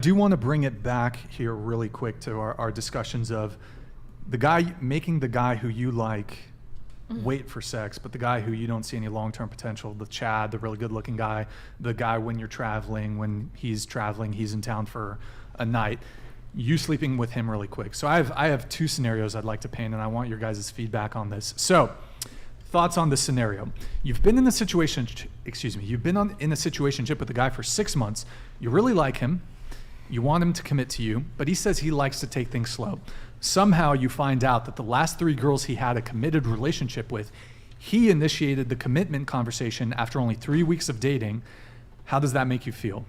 do want to bring it back here really quick to our discussions of the guy making the guy who you like wait for sex, but the guy who you don't see any long-term potential, the Chad, the really good-looking guy, the guy when you're traveling, when he's traveling, he's in town for a night, you sleeping with him really quick. So I have two scenarios I'd like to paint, and I want your guys' feedback on this. So thoughts on this scenario. You've been in a situation, you've been in a situationship with a guy for 6 months. You really like him. You want him to commit to you, but he says he likes to take things slow. Somehow you find out that the last 3 girls he had a committed relationship with, he initiated the commitment conversation after only 3 weeks of dating. How does that make you feel?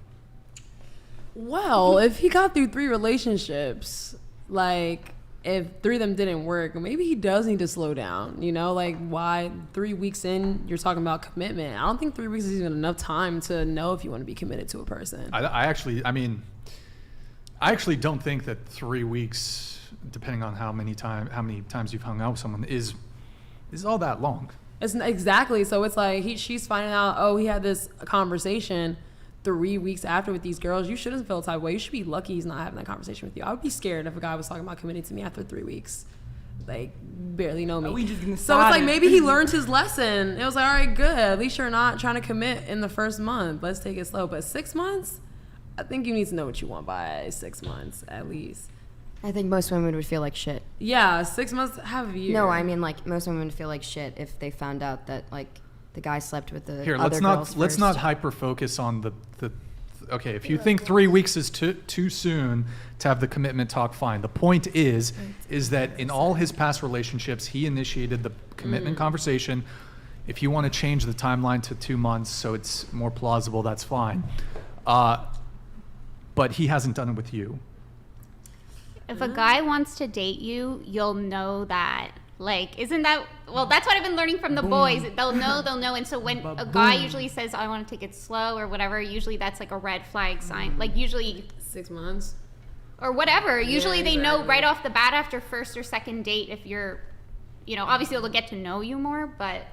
Well, if he got through 3 relationships, like if 3 of them didn't work, maybe he does need to slow down, you know, like why 3 weeks in, you're talking about commitment. I don't think 3 weeks is even enough time to know if you want to be committed to a person. I actually don't think that 3 weeks, depending on how many times you've hung out with someone, is all that long. It's exactly. So it's like she's finding out, oh, he had this conversation 3 weeks after with these girls. You shouldn't feel the type of way. You should be lucky he's not having that conversation with you. I would be scared if a guy was talking about committing to me after 3 weeks. Like, barely know me. So it's like maybe he learned his lesson. It was like, all right, good. At least you're not trying to commit in the first month. Let's take it slow. But 6 months? I think you need to know what you want by 6 months, at least. I think most women would feel like shit. Yeah, 6 months, have a year. No, I mean, like, most women would feel like shit if they found out that, like, the guy slept with the Here, other girls let's first. not hyper focus on the okay, if you think 3 weeks is too soon to have the commitment talk, fine. The point is that in all his past relationships, he initiated the commitment conversation. If you want to change the timeline to 2 months so it's more plausible, that's fine. But he hasn't done it with you. If a guy wants to date you, you'll know that. Like, isn't that, well, that's what I've been learning from the boys. They'll know. And so when a guy usually says, I want to take it slow or whatever, usually that's like a red flag sign. Like usually 6 months. Or whatever. Usually they know right off the bat after first or second date if you're, you know, obviously they'll get to know you more, but.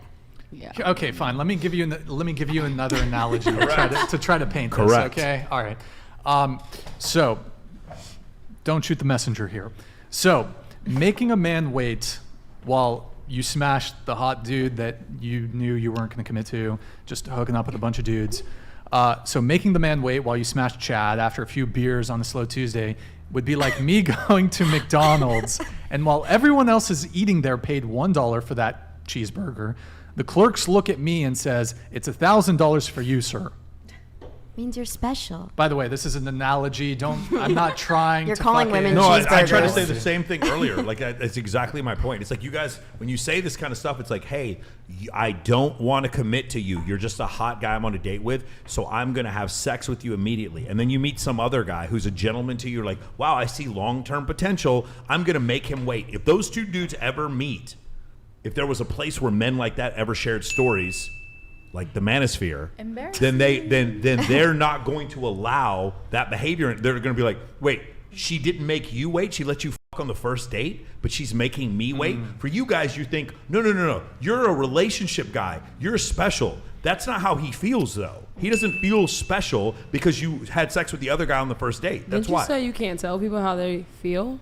Yeah. Okay, fine. Let me give you another analogy to try to paint this. Correct. Okay. All right. So don't shoot the messenger here. So making a man wait while you smashed the hot dude that you knew you weren't going to commit to, just hooking up with a bunch of dudes. So making the man wait while you smashed Chad after a few beers on a slow Tuesday would be like me going to McDonald's and while everyone else is eating there paid $1 for that cheeseburger, the clerks look at me and says, it's $1,000 for you, sir. Means you're special. By the way, this is an analogy. I'm not trying You're to calling women No, I tried to cheeseburgers. say the same thing earlier. Like, that's exactly my point. It's like you guys, when you say this kind of stuff, it's like, hey, I don't want to commit to you. You're just a hot guy I'm on a date with, so I'm going to have sex with you immediately. And then you meet some other guy who's a gentleman to you. You're like, wow, I see long-term potential. I'm going to make him wait. If those two dudes ever meet, if there was a place where men like that ever shared stories, like the manosphere, then they're not going to allow that behavior. They're going to be like, wait, she didn't make you wait. She let you fuck on the first date, but she's making me wait. For you guys, you think, no. You're a relationship guy. You're special. That's not how he feels, though. He doesn't feel special because you had sex with the other guy on the first date. That's why. Didn't you say you can't tell people how they feel?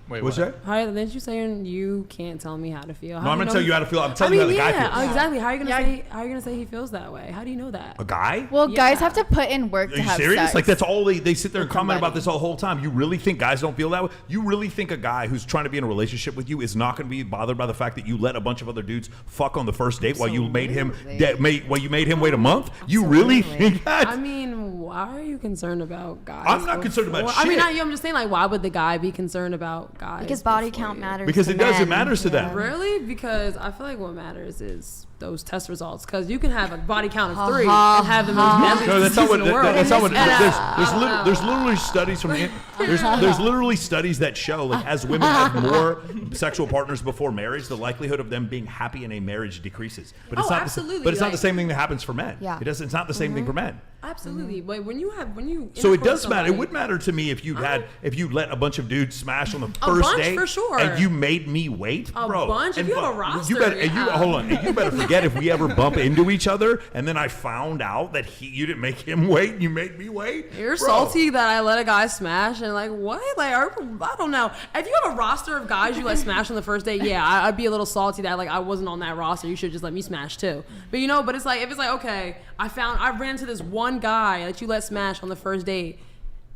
Wait, What's that? Didn't you say you can't tell me how to feel? No, I'm gonna tell you how to feel. I'm telling you how the guy feels. Exactly. How are you gonna say he feels that way? How do you know that? A guy? Well, guys have to put in work Are to you have serious? sex. Like that's all they sit there and comment somebody. about this all whole time. You really think guys don't feel that way? You really think a guy who's trying to be in a relationship with you is not going to be bothered by the fact that you let a bunch of other dudes fuck on the first date while you made him wait a month? You really think that? I mean, why are you concerned about guys? I'm not concerned about I mean, shit. I'm just saying, like, why would the guy be concerned about guys? Because body before count you? matters. Because to it does. It men. matters to them. Really? Because I feel like what matters is those test results. Because you can have a body count of 3 and have the most deadly No, that's not what. in the world. That's not what. And, There's literally studies from. There's literally studies that show like as women have more sexual partners before marriage, the likelihood of them being happy in a marriage decreases. But it's not. absolutely. But it's not the same thing that happens for men. Yeah. It doesn't. It's not the same thing for men. Absolutely. But when you So it intercourse does with matter. It somebody- would matter to me if you let a bunch of dudes smash on the A first bunch, date, for sure. and you made me wait, A bro. bunch? If And you have a bu- roster, you better, yeah. hold on. And you better forget if we ever bump into each other, and then I found out that you didn't make him wait, and you made me wait. You're Bro. salty that I let a guy smash and like what? Like I don't know. If you have a roster of guys you let smash on the first date, yeah, I'd be a little salty that like I wasn't on that roster. You should just let me smash too. But but it's like if it's like okay, I ran into this one guy that you let smash on the first date,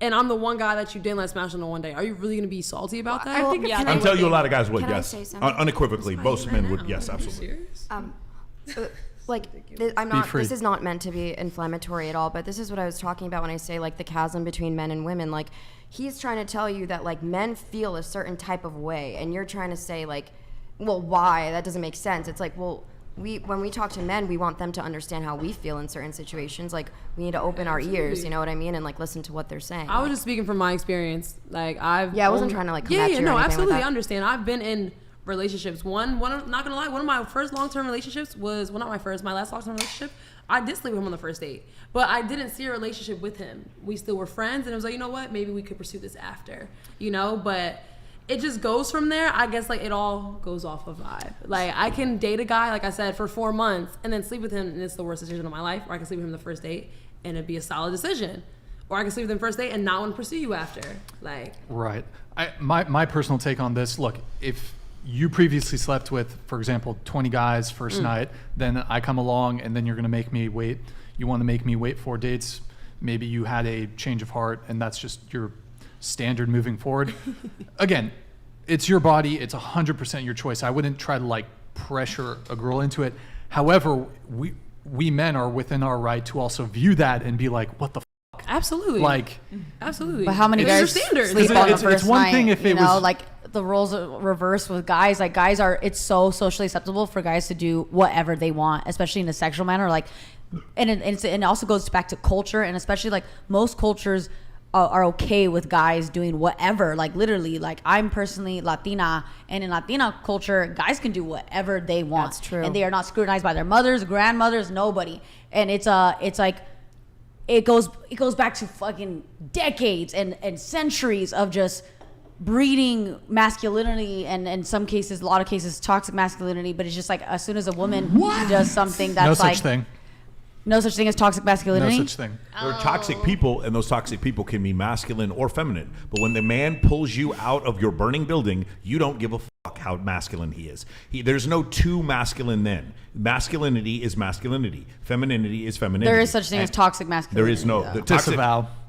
and I'm the one guy that you didn't let smash on the one date. Are you really gonna be salty about that? I think yeah, can I'm I- telling you, a lot of guys would. Can I Yes, say something? unequivocally, It's most fine men right would. now. Yes, absolutely. Serious? I'm not. free. This is not meant to be inflammatory at all. But this is what I was talking about when I say like the chasm between men and women. Like he's trying to tell you that like men feel a certain type of way, and you're trying to say like, well, why? That doesn't make sense. It's like, well, when we talk to men, we want them to understand how we feel in certain situations. Like we need to open our ears, you know what I mean, and like listen to what they're saying. I was just speaking from my experience. Like I wasn't trying to like come yeah, at yeah, you or no, anything with absolutely, that. I understand. I've been in relationships. One, I'm not gonna lie. One of my first long-term relationships was not my first. My last long-term relationship, I did sleep with him on the first date, but I didn't see a relationship with him. We still were friends, and it was like, you know what? Maybe we could pursue this after, But it just goes from there. I guess like it all goes off of vibe. Like I can date a guy, like I said, for 4 months, and then sleep with him, and it's the worst decision of my life. Or I can sleep with him the first date, and it'd be a solid decision. Or I can sleep with him first date and not want to pursue you after. Like Right. My personal take on this, look, if you previously slept with, for example, 20 guys first night, then I come along and then you're going to make me wait. You want to make me wait 4 dates. Maybe you had a change of heart and that's just your standard moving forward. Again, it's your body. It's 100% your choice. I wouldn't try to like pressure a girl into it. However, we men are within our right to also view that and be like, what the f-? absolutely, Like, absolutely. But how many It's guys your standards. sleep It's- on the it's first one night? thing if it was- like the roles are reversed with guys. Like guys it's so socially acceptable for guys to do whatever they want, especially in a sexual manner. Like, and it also goes back to culture, and especially like most cultures are okay with guys doing whatever. Like literally, like I'm personally Latina, and in Latina culture, guys can do whatever they want. That's true. And they are not scrutinized by their mothers, grandmothers, nobody. And it's like. It goes back to fucking decades and centuries of just breeding masculinity and in some cases, a lot of cases, toxic masculinity. But it's just like as soon as a woman does something that's no like such thing. no such thing as toxic No masculinity. such thing. There are toxic people, and those toxic people can be masculine or feminine. But when the man pulls you out of your burning building, you don't give a fuck how masculine he is. There's no too masculine then. Masculinity is masculinity. Femininity is femininity. There is such thing as And toxic masculinity. There is no. though. The toxic-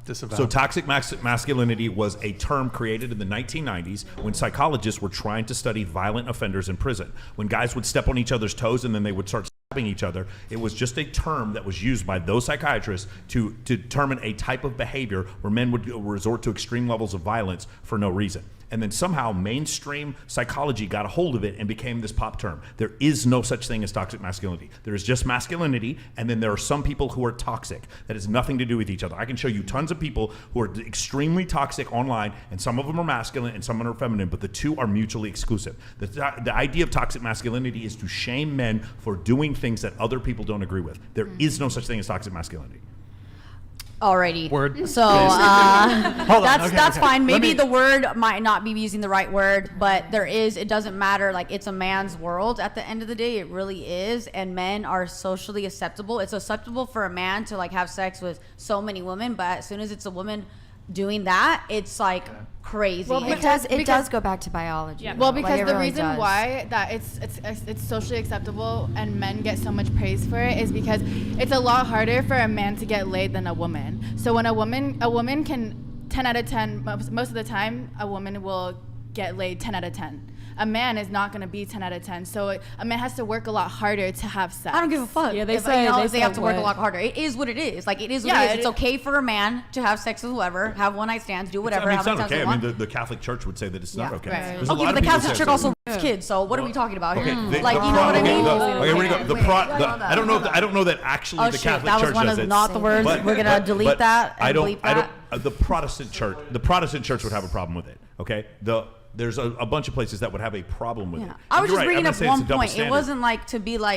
Disavow. So toxic masculinity was a term created in the 1990s when psychologists were trying to study violent offenders in prison. When guys would step on each other's toes and then they would start stabbing each other, it was just a term that was used by those psychiatrists to determine a type of behavior where men would resort to extreme levels of violence for no reason. And then somehow mainstream psychology got a hold of it and became this pop term. There is no such thing as toxic masculinity. There is just masculinity, and then there are some people who are toxic. That has nothing to do with each other. I can show you tons of people who are extremely toxic online, and some of them are masculine and some of them are feminine, but the two are mutually exclusive. The idea of toxic masculinity is to shame men for doing things that other people don't agree with. There is no such thing as toxic masculinity. Alrighty. Word. So Hold on. that's Okay, that's okay. fine. Let Maybe me- the word might not be using the right word, but it doesn't matter. Like it's a man's world at the end of the day. It really is. And men are socially acceptable. It's acceptable for a man to like have sex with so many women, but as soon as it's a woman doing that, it's like crazy. Well, it does go back to biology. Yeah. though. Well, Like, because it the really reason does. why that it's socially acceptable and men get so much praise for it is because it's a lot harder for a man to get laid than a woman. So when a woman can 10 out of 10 most of the time a woman will get laid 10 out of 10. A man is not going to be 10 out of 10. So a man has to work a lot harder to have sex. I don't give a fuck. Yeah, they If, say- they they have to say work a what? lot harder. It is what it is. Like it is what Yeah, it is. it It's is. okay for a man to have sex with whoever, have one night stands, do whatever. I mean, how it's many not times okay. they I mean, want. the Catholic Church would say that it's not Yeah. okay. Right. There's a Okay, lot but of the people Catholic say Church that. also kids. So what are we talking about here? Okay, Like you know what I mean? Okay, here we go. I don't know. Wait, I don't know that actually Oh the shit, Catholic that was Church one does of it. not the words. We're gonna delete that and bleep that. The Protestant church would have a problem with it. Okay, there's a bunch of places that would have a problem with it. Yeah. I was You're just right, bringing I'm up not saying it's a one double point. It standard. wasn't like to be like